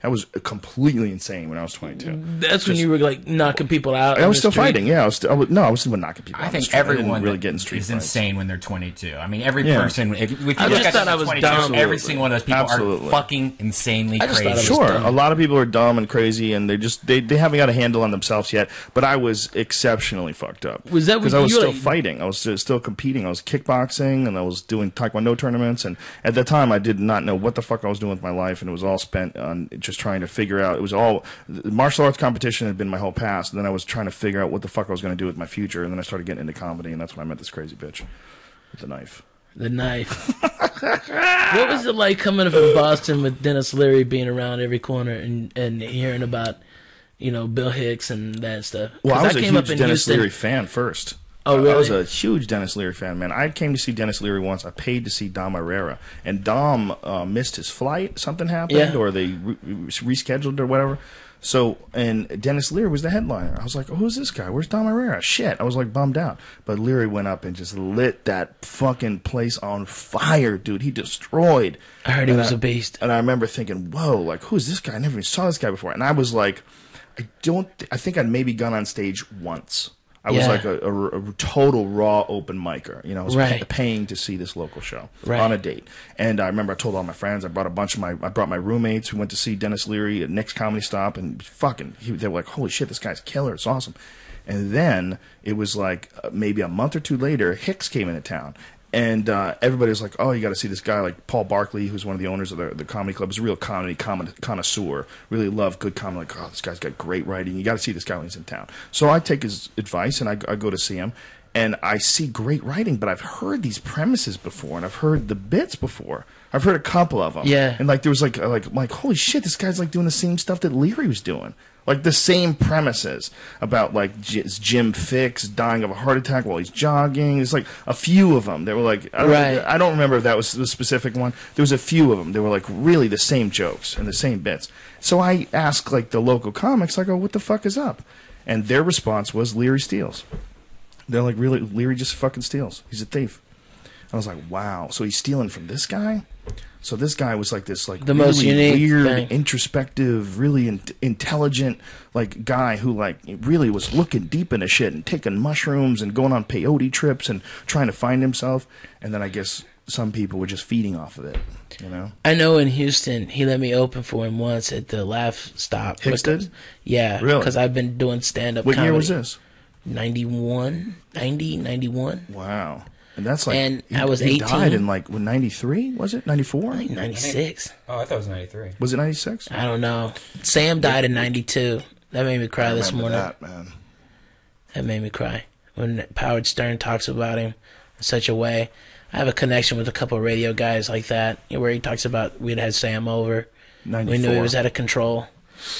That was completely insane when I was 22. That's when you were like knocking people out. I was still fighting. Yeah, I was still knocking people out. I think everyone really getting street is fights. insane when they're 22. I mean, every person. If you look at thought I was 22, dumb. every single one of those people are fucking insanely crazy. Sure, a lot of people are dumb and crazy, and they haven't got a handle on themselves yet. But I was exceptionally fucked up. Was that because I was still like... fighting? I was still competing. I was kickboxing, and I was doing taekwondo tournaments. And at that time, I did not know what the fuck I was doing with my life, and it was all spent on just trying to figure out. It was all martial arts competition had been my whole past, and then I was trying to figure out what the fuck I was going to do with my future, and then I started getting into comedy, and that's when I met this crazy bitch with the knife. The knife. What was it like coming from Boston with Denis Leary being around every corner and hearing about, Bill Hicks and that stuff? Well, I was a huge Denis Leary fan first. Oh, really? I was a huge Denis Leary fan, man. I came to see Denis Leary once. I paid to see Dom Herrera, and Dom missed his flight. Something happened, or they rescheduled or whatever. So, and Denis Leary was the headliner. I was like, oh, who's this guy? Where's Dom Herrera? Shit. I was like bummed out. But Leary went up and just lit that fucking place on fire, dude. He destroyed. I heard he was a beast. And I remember thinking, whoa, like, who's this guy? I never even saw this guy before. And I was like, I think I'd maybe gone on stage once. I was like a total raw open micer. I was paying to see this local show on a date. And I remember I told all my friends. I brought my roommates. We went to see Denis Leary at Nick's Comedy Stop, and they were like, holy shit, this guy's killer. It's awesome. And then it was like maybe a month or two later, Hicks came into town. And everybody was like, oh, you got to see this guy, like Paul Barkley, who's one of the owners of the comedy club. He's a real comedy connoisseur. Really love good comedy. Like, oh, this guy's got great writing. You got to see this guy when he's in town. So I take his advice, and I go to see him. And I see great writing, but I've heard these premises before, and I've heard the bits before. I've heard a couple of them. Yeah. And like there was like holy shit, this guy's like doing the same stuff that Leary was doing. Like the same premises about like Jim Fix dying of a heart attack while he's jogging. There's like a few of them. They were like, I don't remember if that was the specific one. There was a few of them. They were like really the same jokes and the same bits. So I asked like the local comics, I go, what the fuck is up? And their response was, Leary steals. They're like, really, Leary just fucking steals. He's a thief. I was like, wow. So he's stealing from this guy? So this guy was like this, like, the really most unique weird, thing. introspective, really intelligent, like, guy who, like, really was looking deep into shit and taking mushrooms and going on peyote trips and trying to find himself. And then I guess some people were just feeding off of it, I know in Houston, he let me open for him once at the Laugh Stop. Hicks did? Yeah. Really? Because I've been doing stand-up comedy. What year was this? 91. Wow. And that's like, and I was 18. He died in like, 93, was it? 94? I think 96. I thought it was 93. Was it 96? I don't know. Sam died in 92. That made me cry this morning. That made me cry. When Howard Stern talks about him in such a way. I have a connection with a couple of radio guys like that, where he talks about we'd had Sam over. 94. We knew he was out of control.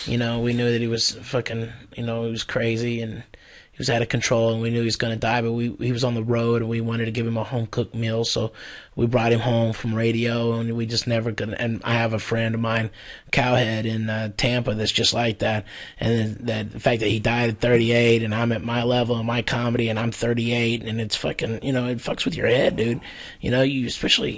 We knew that he was fucking, he was crazy and he was out of control, and we knew he was going to die, but he was on the road, and we wanted to give him a home-cooked meal, so we brought him home from radio, and we just never could. And I have a friend of mine, Cowhead, in Tampa, that's just like that, and then the fact that he died at 38, and I'm at my level of my comedy, and I'm 38, and it's fucking, it fucks with your head, dude. You especially...